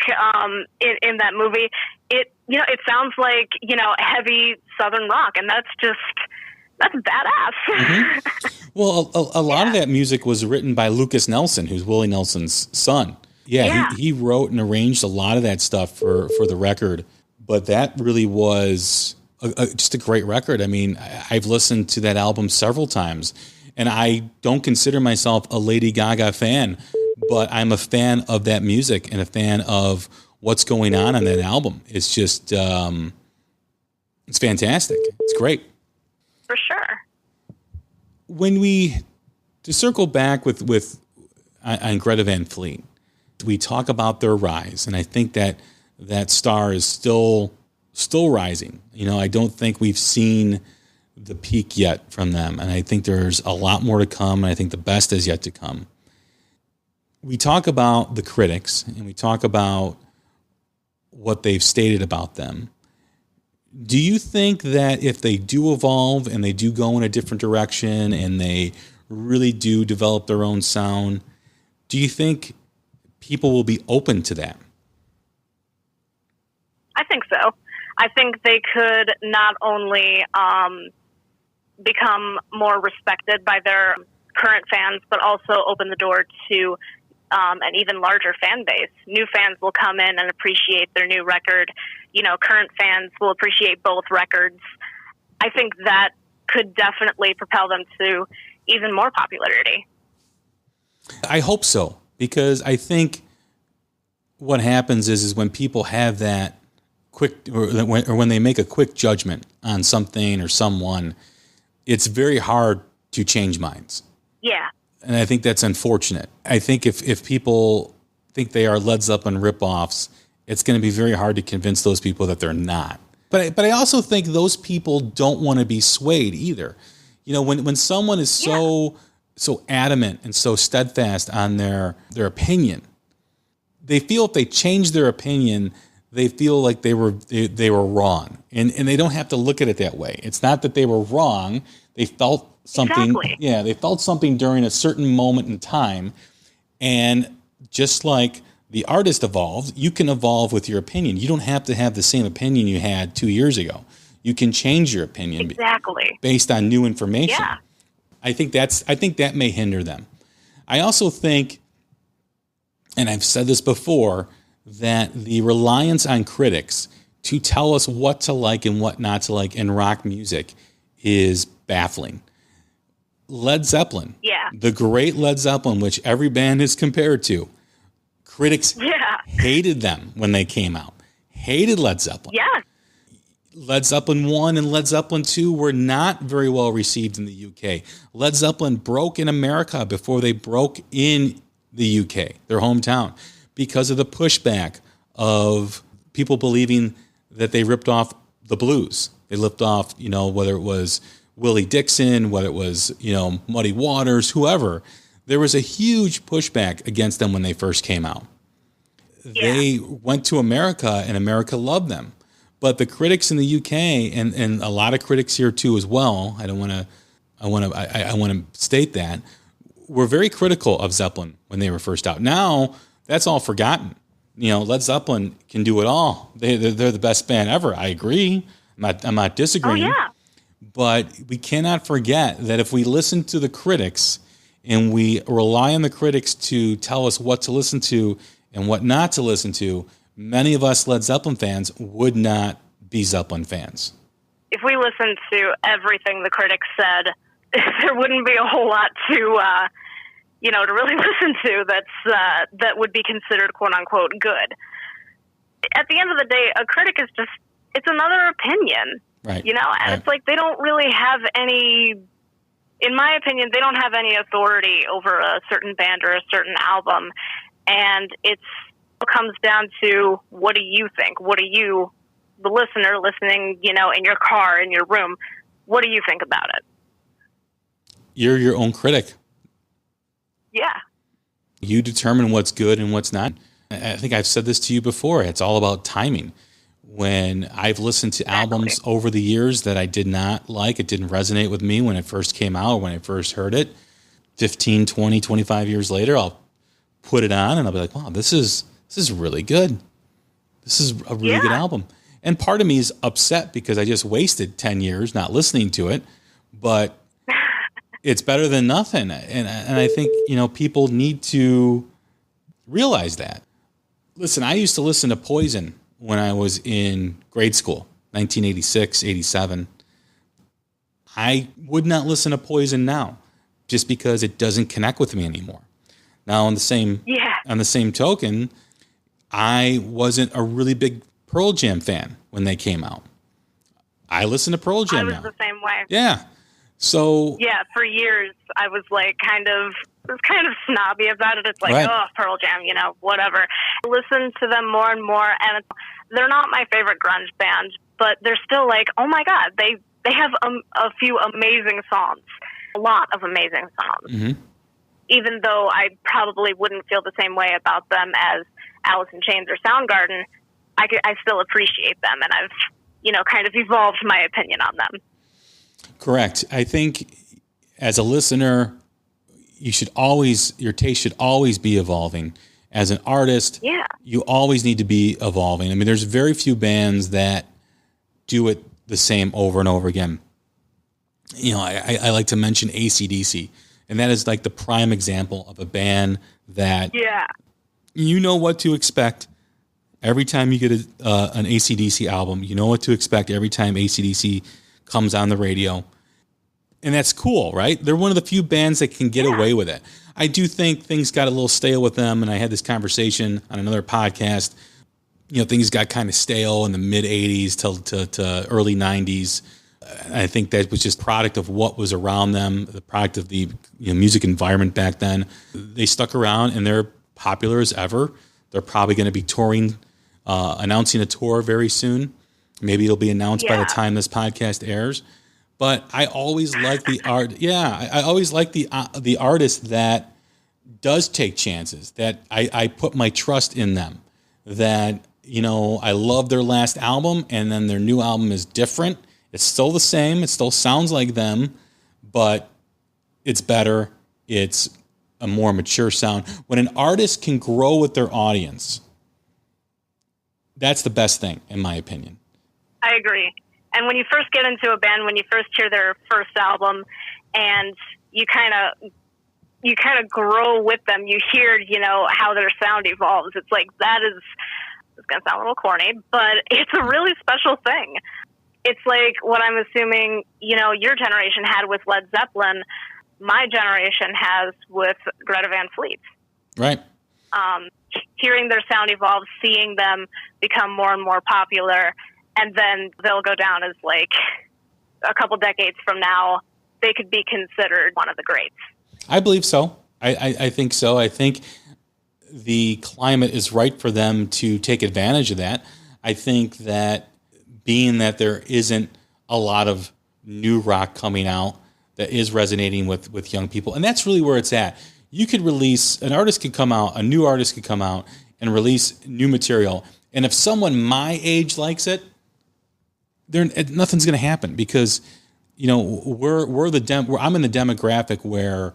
in that movie. It sounds like heavy Southern rock, and that's badass. Mm-hmm. Well, a lot of that music was written by Lucas Nelson, who's Willie Nelson's son. Yeah. He wrote and arranged a lot of that stuff for the record. But that really was just a great record. I mean, I've listened to that album several times, and I don't consider myself a Lady Gaga fan, but I'm a fan of that music and a fan of what's going on that album. It's just, it's fantastic. It's great. For sure. To circle back with on Greta Van Fleet, we talk about their rise, and I think that star is still rising. I don't think we've seen the peak yet from them, and I think there's a lot more to come, and I think the best is yet to come. We talk about the critics, and we talk about what they've stated about them. Do you think that if they do evolve and they do go in a different direction and they really do develop their own sound, do you think people will be open to that? I think so. I think they could not only become more respected by their current fans, but also open the door to an even larger fan base. New fans will come in and appreciate their new record. Current fans will appreciate both records. I think that could definitely propel them to even more popularity. I hope so, because I think what happens is when people have that quick, or when they make a quick judgment on something or someone, it's very hard to change minds. Yeah. And I think that's unfortunate. I think if people think they are Led Zeppelin ripoffs, it's going to be very hard to convince those people that they're not. But I also think those people don't want to be swayed either. When someone is so adamant and so steadfast on their opinion, they feel if they change their opinion, they feel like they were wrong. And they don't have to look at it that way. It's not that they were wrong. They felt something. Exactly. Yeah, they felt something during a certain moment in time. And just like the artist evolved, you can evolve with your opinion. You don't have to have the same opinion you had 2 years ago. You can change your opinion based on new information. Yeah. I think that may hinder them. I also think, and I've said this before, that the reliance on critics to tell us what to like and what not to like in rock music is baffling. Led Zeppelin, the great Led Zeppelin, which every band is compared to, critics hated them when they came out. Hated Led Zeppelin. Yeah. Led Zeppelin 1 and Led Zeppelin 2 were not very well received in the UK. Led Zeppelin broke in America before they broke in the UK, their hometown, because of the pushback of people believing that they ripped off the blues. They ripped off, whether it was Willie Dixon, whether it was, Muddy Waters, whoever. There was a huge pushback against them when they first came out. Yeah. They went to America and America loved them. But the critics in the UK and a lot of critics here too as well, I want to state that, were very critical of Zeppelin when they were first out. Now that's all forgotten. Led Zeppelin can do it all. They're the best band ever. I agree. I'm not disagreeing. Oh, yeah. But we cannot forget that if we listen to the critics and we rely on the critics to tell us what to listen to and what not to listen to, many of us Led Zeppelin fans would not be Zeppelin fans. If we listened to everything the critics said, there wouldn't be a whole lot to really listen to that would be considered quote unquote good. At the end of the day, a critic is it's another opinion, right? And right. It's like they don't really have any, in my opinion, they don't have any authority over a certain band or a certain album. And it comes down to, what do you think? What do you, the listener listening, in your car, in your room, what do you think about it? You're your own critic. Yeah. You determine what's good and what's not. I think I've said this to you before. It's all about timing. When I've listened to albums over the years that I did not like, it didn't resonate with me when it first came out, or when I first heard it, 15, 20, 25 years later, I'll put it on and I'll be like, wow, this is really good. This is a really good album. And part of me is upset because I just wasted 10 years not listening to it, but it's better than nothing. And I think, people need to realize that. Listen, I used to listen to Poison when I was in grade school, 1986, 87. I would not listen to Poison now just because it doesn't connect with me anymore. Now, on the same token, I wasn't a really big Pearl Jam fan when they came out. I listen to Pearl Jam now. I was the same way. Yeah. So yeah, for years I was kind of snobby about it. It's like, right. Oh, Pearl Jam, whatever. I listen to them more and more, and they're not my favorite grunge band, but they're still oh my God, they have a few amazing songs, a lot of amazing songs. Mm-hmm. Even though I probably wouldn't feel the same way about them as Alice in Chains or Soundgarden, I still appreciate them, and I've kind of evolved my opinion on them. Correct. I think as a listener, your taste should always be evolving. As an artist, you always need to be evolving. I mean, there's very few bands that do it the same over and over again. I like to mention AC/DC, and that is like the prime example of a band that you know what to expect every time you get an AC/DC album. You know what to expect every time AC/DC comes on the radio. And that's cool, right? They're one of the few bands that can get away with it. I do think things got a little stale with them, and I had this conversation on another podcast. Things got kind of stale in the mid-'80s to early '90s. I think that was just product of what was around them, the product of the music environment back then. They stuck around, and they're popular as ever. They're probably going to be touring, announcing a tour very soon. Maybe it'll be announced by the time this podcast airs. But I always like the art. Yeah, I always like the artist that does take chances, that I put my trust in them, that, I love their last album and then their new album is different. It's still the same. It still sounds like them, but it's better. It's a more mature sound. When an artist can grow with their audience, that's the best thing, in my opinion. I agree. And when you first get into a band, when you first hear their first album, and you kind of grow with them, you hear, how their sound evolves. It's like, it's going to sound a little corny, but it's a really special thing. It's like what I'm assuming, your generation had with Led Zeppelin, my generation has with Greta Van Fleet. Right. Hearing their sound evolve, seeing them become more and more popular, and then they'll go down as like a couple decades from now, they could be considered one of the greats. I believe so. I think so. I think the climate is right for them to take advantage of that. I think that being that there isn't a lot of new rock coming out that is resonating with young people, and that's really where it's at. You could release, an artist could come out, a new artist could come out and release new material, and if someone my age likes it, nothing's going to happen because, you know, I'm in the demographic where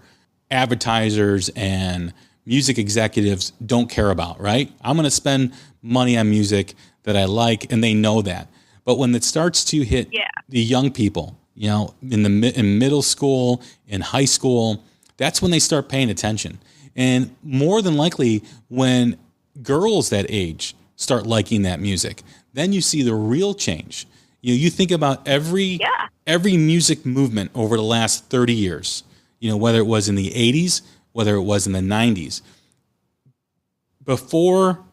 advertisers and music executives don't care about, right? I'm going to spend money on music that I like, and they know that. But when it starts to hit the young people, you know, in middle school, in high school, that's when they start paying attention. And more than likely, when girls that age start liking that music, then you see the real change. You think about every music movement over the last 30 years, you know, whether it was in the 80s, whether it was in the 90s. Before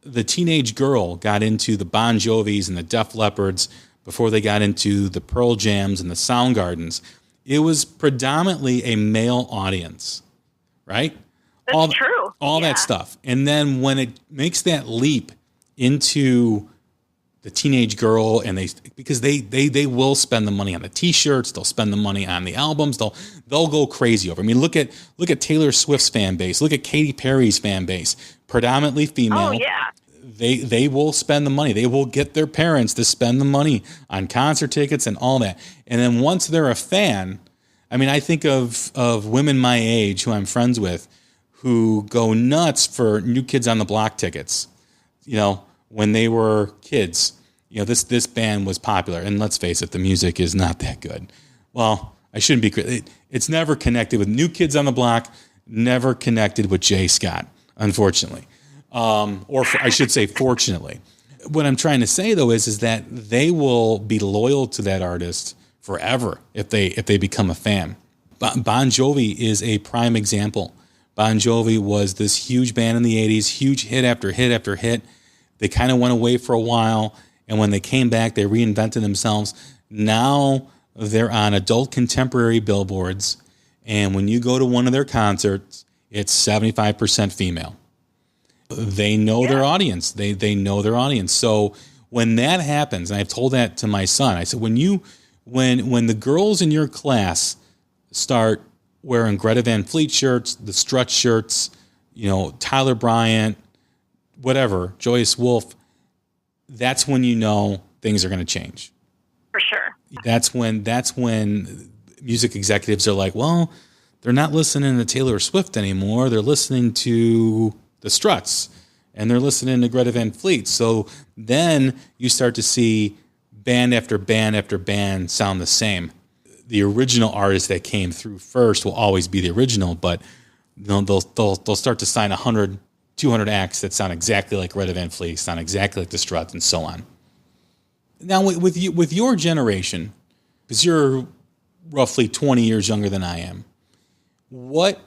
the teenage girl got into the Bon Jovis and the Def Leppards, before they got into the Pearl Jams and the Soundgardens, it was predominantly a male audience, right? That's true. All that stuff. And then when it makes that leap into the teenage girl, and because they will spend the money on the T-shirts, they'll spend the money on the albums, they'll go crazy over. I mean, look at Taylor Swift's fan base, look at Katy Perry's fan base, predominantly female. Oh yeah. They will spend the money. They will get their parents to spend the money on concert tickets and all that. And then once they're a fan, I mean, I think of women my age who I'm friends with who go nuts for New Kids on the Block tickets. You know, when they were kids, you know, this band was popular, and let's face it, the music is not that good. Well, I shouldn't be. It's never connected with New Kids on the Block. Never connected with Jay Scott, unfortunately, I should say, fortunately. What I'm trying to say though is that they will be loyal to that artist forever if they become a fan. Bon Jovi is a prime example. Bon Jovi was this huge band in the 80s, huge hit after hit after hit. They kind of went away for a while, and when they came back, they reinvented themselves. Now they're on adult contemporary billboards, and when you go to one of their concerts, it's 75% female. They know their audience. They know their audience. So when that happens, and I've told that to my son, I said, when the girls in your class start wearing Greta Van Fleet shirts, the Struts shirts, you know, Tyler Bryant, whatever, Joyous Wolf, that's when you know things are going to change. For sure. That's when music executives are like, well, they're not listening to Taylor Swift anymore. They're listening to the Struts, and they're listening to Greta Van Fleet. So then you start to see band after band after band sound the same. The original artist that came through first will always be the original, but you know, they'll start to sign 100, 200 acts that sound exactly like Greta Van Fleet, sound exactly like the Struts, and so on. Now, with your generation, because you're roughly 20 years younger than I am, what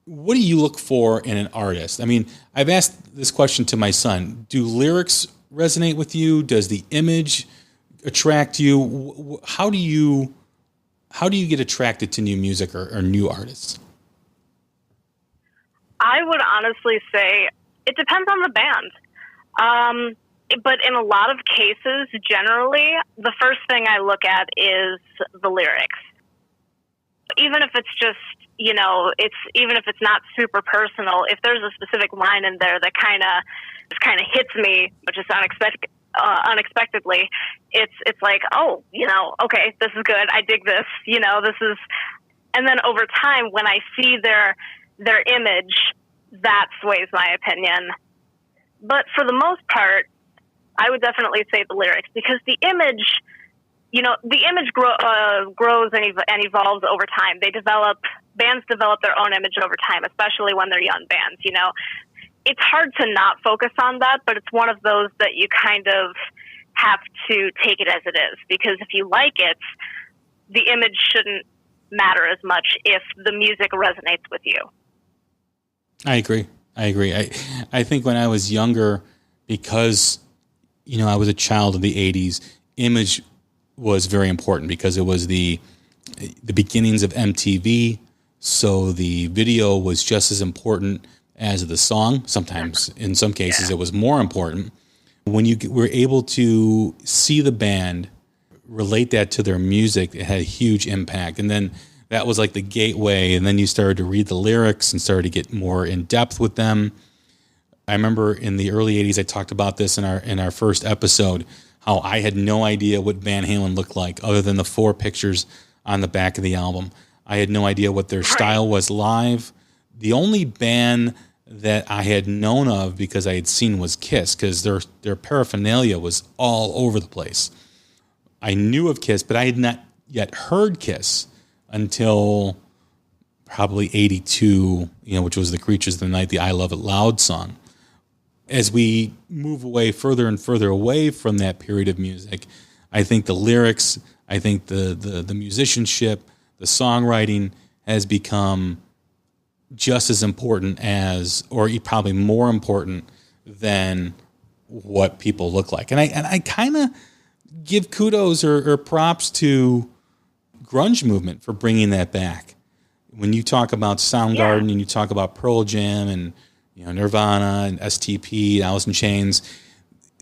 do you look for in an artist? I mean, I've asked this question to my son. Do lyrics resonate with you? Does the image attract you? How do you get attracted to new music or new artists? I would honestly say it depends on the band. But in a lot of cases, generally, the first thing I look at is the lyrics. Even if it's just, you know, even if it's not super personal, if there's a specific line in there that kind of hits me, which is unexpectedly, it's like, oh, you know, okay, this is good. I dig this. You know, this is, and then over time, when I see their image, that sways my opinion. But for the most part, I would definitely say the lyrics, because the image, you know, the image grows and evolves over time. Bands develop their own image over time, especially when they're young bands, you know. It's hard to not focus on that, but it's one of those that you kind of have to take it as it is, because if you like it, the image shouldn't matter as much if the music resonates with you. I agree. I think when I was younger, because I was a child of the 80s, image was very important because it was the beginnings of MTV. So the video was just as important as the song. Sometimes, in some cases, it was more important. When you were able to see the band, relate that to their music, it had a huge impact. And then that was like the gateway. And then you started to read the lyrics and started to get more in depth with them. I remember in the early 80s, I talked about this in our first episode, how I had no idea what Van Halen looked like other than the 4 pictures on the back of the album. I had no idea what their style was live. The only band that I had known of because I had seen was Kiss, because their paraphernalia was all over the place. I knew of Kiss, but I had not yet heard Kiss until probably 82, which was the Creatures of the Night, the I Love It Loud song. As we move away further and further away from that period of music, I think the lyrics, I think the musicianship, the songwriting has become just as important as, or probably more important than what people look like. And I kind of give kudos or props to grunge movement for bringing that back. When you talk about Soundgarden and you talk about Pearl Jam and Nirvana and STP, Alice in Chains,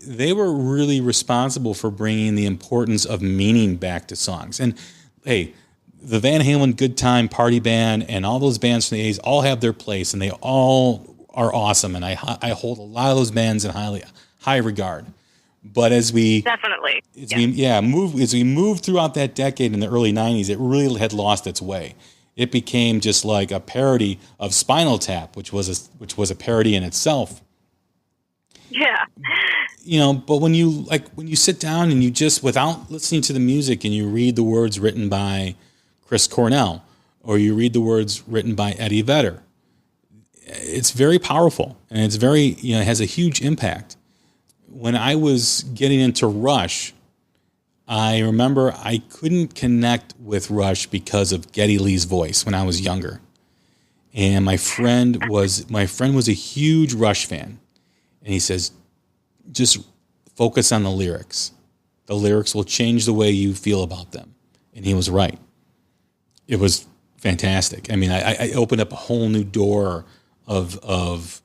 they were really responsible for bringing the importance of meaning back to songs. And hey, the Van Halen Good Time Party Band and all those bands from the 80s all have their place, and they all are awesome. And I hold a lot of those bands in high regard. But as we move throughout that decade in the early 90s, it really had lost its way. It became just like a parody of Spinal Tap, which was a parody in itself. Yeah. But when you sit down and you just, without listening to the music, and you read the words written by Chris Cornell, or you read the words written by Eddie Vedder, it's very powerful, and it's very, it has a huge impact. When I was getting into Rush, I remember I couldn't connect with Rush because of Geddy Lee's voice when I was younger. And my friend was a huge Rush fan. And he says, just focus on the lyrics. The lyrics will change the way you feel about them. And he was right. It was fantastic. I mean, I opened up a whole new door of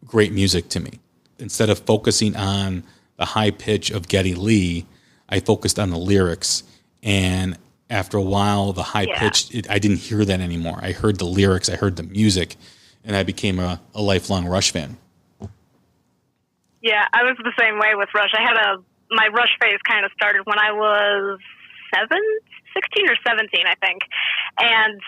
great music to me. Instead of focusing on the high pitch of Geddy Lee, I focused on the lyrics. And after a while, the high pitch, I didn't hear that anymore. I heard the lyrics, I heard the music, and I became a lifelong Rush fan. Yeah, I was the same way with Rush. My Rush phase kind of started when I was 16 or 17, I think. And,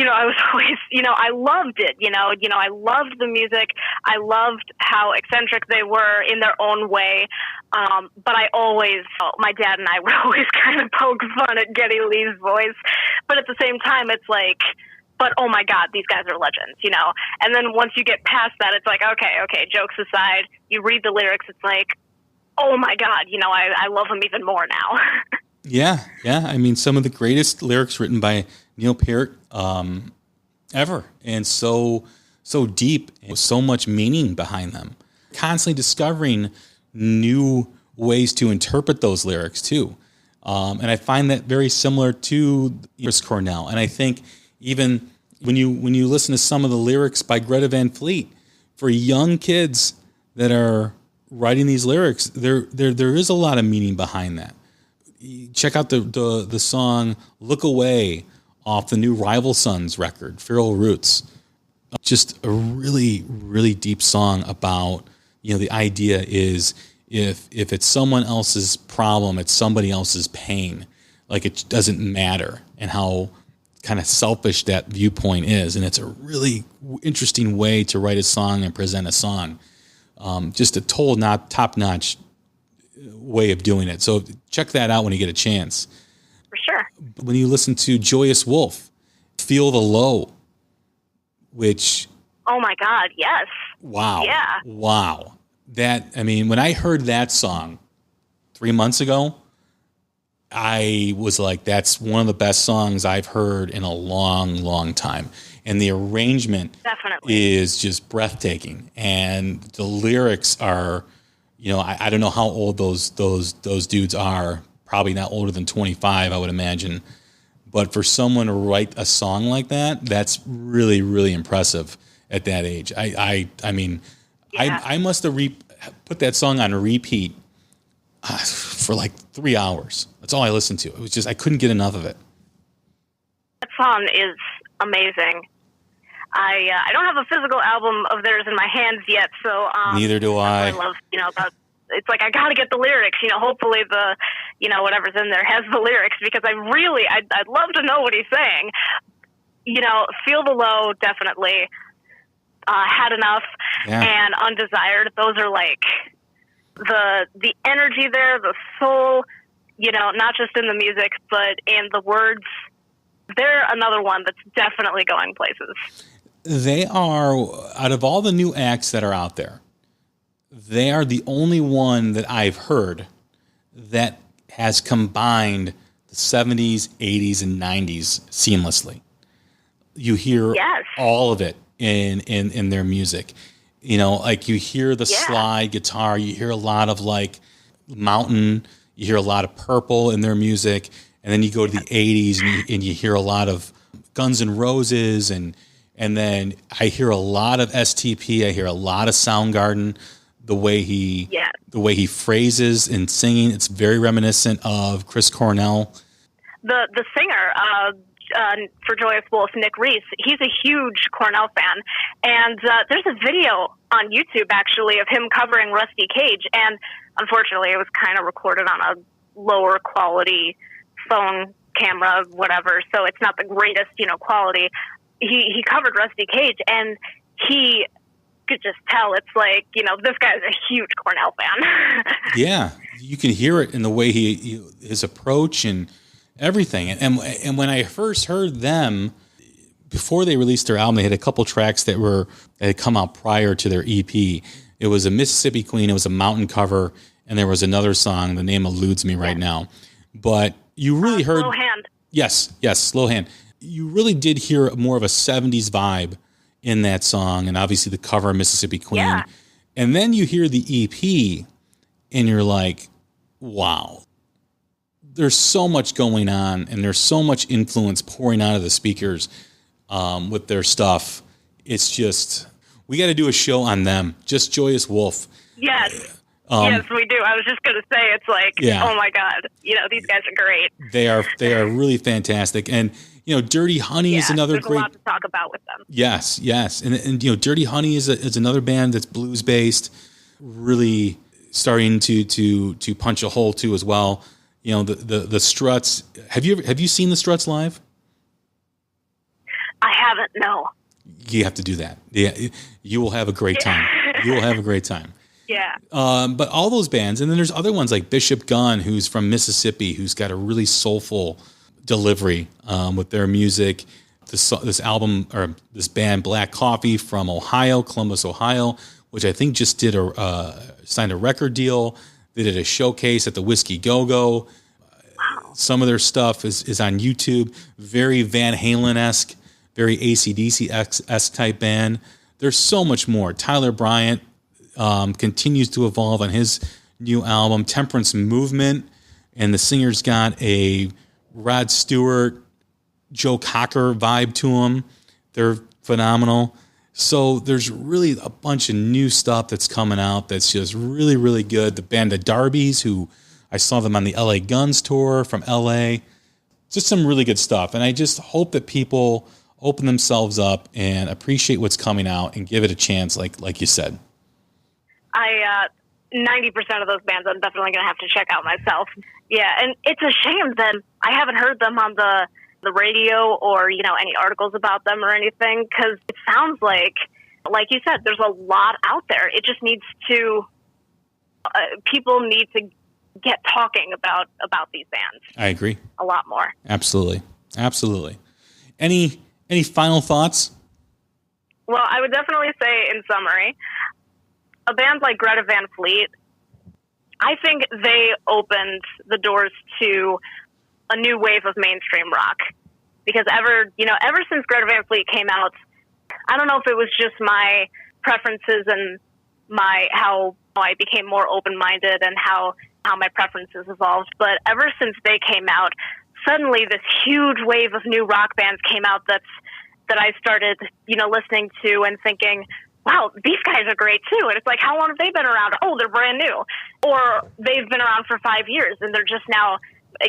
I was always, I loved it, I loved the music. I loved how eccentric they were in their own way. But my dad and I would always kind of poke fun at Geddy Lee's voice. But at the same time, it's like, but oh my God, these guys are legends, And then once you get past that, it's like, okay, jokes aside, you read the lyrics, it's like, oh my God, I love them even more now. Yeah. I mean, some of the greatest lyrics written by Neil Peart ever, and so deep, and with so much meaning behind them. Constantly discovering new ways to interpret those lyrics too, and I find that very similar to Chris Cornell. And I think even when you listen to some of the lyrics by Greta Van Fleet, for young kids that are writing these lyrics, there is a lot of meaning behind that. Check out the song "Look Away" off the new Rival Sons record, Feral Roots. Just a really, really deep song about, the idea is if it's someone else's problem, it's somebody else's pain. Like, it doesn't matter, and how kind of selfish that viewpoint is. And it's a really interesting way to write a song and present a song. Just a total top-notch way of doing it. So check that out when you get a chance. For sure. When you listen to Joyous Wolf, Feel the Low, which... Oh my God, yes. Wow. Yeah. Wow. When I heard that song 3 months ago, I was like, that's one of the best songs I've heard in a long, long time. And the arrangement definitely is just breathtaking. And the lyrics are I don't know how old those dudes are. Probably not older than 25, I would imagine. But for someone to write a song like that, that's really, really impressive at that age. I must have put that song on repeat for like 3 hours. That's all I listened to. It was just, I couldn't get enough of it. That song is amazing. I don't have a physical album of theirs in my hands yet, so neither do I. I love, it's like I got to get the lyrics. Hopefully the, whatever's in there has the lyrics, because I'd love to know what he's saying. Feel the Low, definitely. Had Enough, and Undesired. Those are like the energy there, the soul. Not just in the music, but in the words. They're another one that's definitely going places. They are, out of all the new acts that are out there, they are the only one that I've heard that has combined the 70s, 80s, and 90s seamlessly. You hear all of it in their music. Like you hear the slide guitar, you hear a lot of like Mountain, you hear a lot of Purple in their music, and then you go to the 80s and you hear a lot of Guns N' Roses, and then I hear a lot of STP, I hear a lot of Soundgarden. The way he phrases and singing, it's very reminiscent of Chris Cornell. The singer for Joyous Wolf, Nick Reese, he's a huge Cornell fan, and there's a video on YouTube actually of him covering Rusty Cage, and unfortunately it was kind of recorded on a lower quality phone camera, whatever, so it's not the greatest quality. He covered Rusty Cage, and he could just tell it's like, this guy's a huge Cornell fan. Yeah, you can hear it in the way his approach and everything. And when I first heard them, before they released their album, they had a couple tracks that had come out prior to their EP. It was a Mississippi Queen, it was a Mountain cover, and there was another song, the name eludes me right now. But you really heard... Slow Hand. Yes, Slow Hand. You really did hear more of a 70s vibe in that song, and obviously the cover of Mississippi Queen. Yeah. And then you hear the EP, and you're like, wow. There's so much going on, and there's so much influence pouring out of the speakers with their stuff. It's just, we got to do a show on them, just Joyous Wolf. Yes. Yes, we do. I was just going to say, it's like, oh my God, these guys are great. They are really fantastic. And, Dirty Honey is another there's great. There's a lot to talk about with them. Yes. And Dirty Honey is another band that's blues based, really starting to punch a hole too as well. The Struts. Have you seen the Struts live? I haven't, no. You have to do that. Yeah, you will have a great time. You will have a great time. Yeah. But all those bands, and then there's other ones like Bishop Gunn, who's from Mississippi, who's got a really soulful delivery with their music. This album, or this band Black Coffee from Ohio, Columbus, Ohio, which I think just did signed a record deal. They did a showcase at the Whiskey Go-Go. Wow. Some of their stuff is on YouTube. Very Van Halen-esque, very AC/DC-esque type band. There's so much more. Tyler Bryant continues to evolve on his new album, Temperance Movement, and the singer's got a Rod Stewart, Joe Cocker vibe to him. They're phenomenal. So there's really a bunch of new stuff that's coming out that's just really, really good. The band of Darbies, who I saw them on the LA Guns tour from LA. Just some really good stuff. And I just hope that people open themselves up and appreciate what's coming out and give it a chance, like you said. 90% of those bands I'm definitely going to have to check out myself. Yeah, and it's a shame that I haven't heard them on the radio or, any articles about them or anything, because it sounds like you said, there's a lot out there. It just needs to, people need to get talking about these bands. I agree. A lot more. Absolutely. Any final thoughts? Well, I would definitely say, in summary, a band like Greta Van Fleet, I think they opened the doors to a new wave of mainstream rock. Because ever since Greta Van Fleet came out, I don't know if it was just my preferences and how I became more open-minded and how my preferences evolved. But ever since they came out, suddenly this huge wave of new rock bands came out that I started, listening to and thinking, wow, these guys are great too. And it's like, how long have they been around? Oh, they're brand new. Or they've been around for 5 years and they're just now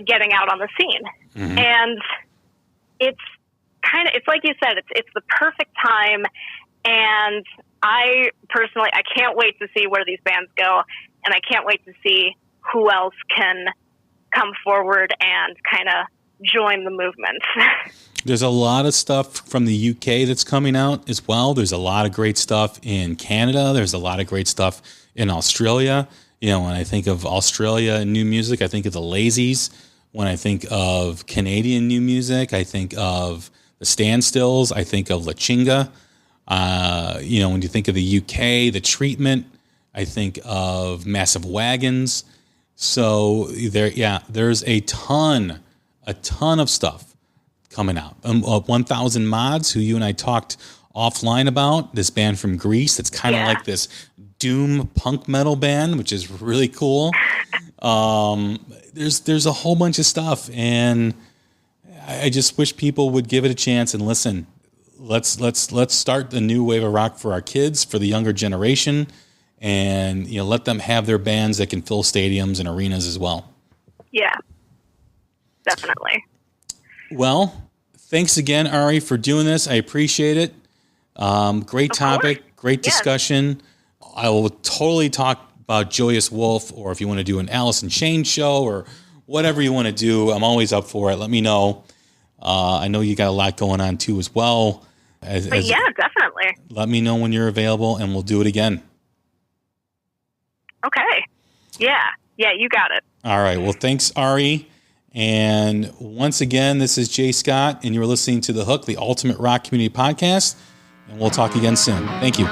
getting out on the scene. Mm-hmm. And it's like you said, it's the perfect time. And I personally, I can't wait to see where these bands go. And I can't wait to see who else can come forward and kind of join the movement. There's a lot of stuff from the UK that's coming out as well. There's a lot of great stuff in Canada. There's a lot of great stuff in Australia. When I think of Australia and new music, I think of the Lazies. When I think of Canadian new music, I think of the Standstills. I think of La Chinga. When you think of the UK, the Treatment, I think of Massive Wagons. So there's a ton of stuff coming out. 1000 Mods, who you and I talked offline about, this band from Greece. It's kind of like this doom punk metal band, which is really cool. There's a whole bunch of stuff, and I just wish people would give it a chance and listen. Let's start the new wave of rock for our kids, for the younger generation, and let them have their bands that can fill stadiums and arenas as well. Yeah, definitely. Well, thanks again, Ari, for doing this. I appreciate it. Great topic, great discussion. I will totally talk about Joyous Wolf, or if you want to do an Alice in Chains show or whatever you want to do, I'm always up for it. Let me know. I know you got a lot going on too as well. Definitely. Let me know when you're available and we'll do it again. Okay. Yeah, you got it. All right. Well, thanks, Ari. And once again, this is Jay Scott, and you're listening to The Hook, the Ultimate Rock Community Podcast. And we'll talk again soon. Thank you.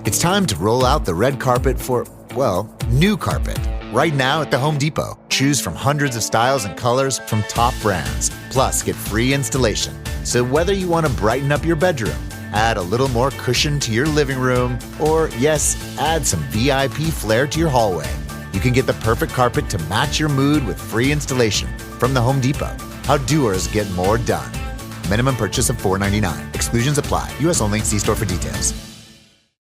It's time to roll out the red carpet for, new carpet. Right now at the Home Depot. Choose from hundreds of styles and colors from top brands. Plus, get free installation. So whether you want to brighten up your bedroom, add a little more cushion to your living room, or, add some VIP flair to your hallway, you can get the perfect carpet to match your mood with free installation from the Home Depot. How doers get more done. Minimum purchase of $4.99. Exclusions apply. U.S. only. See store for details.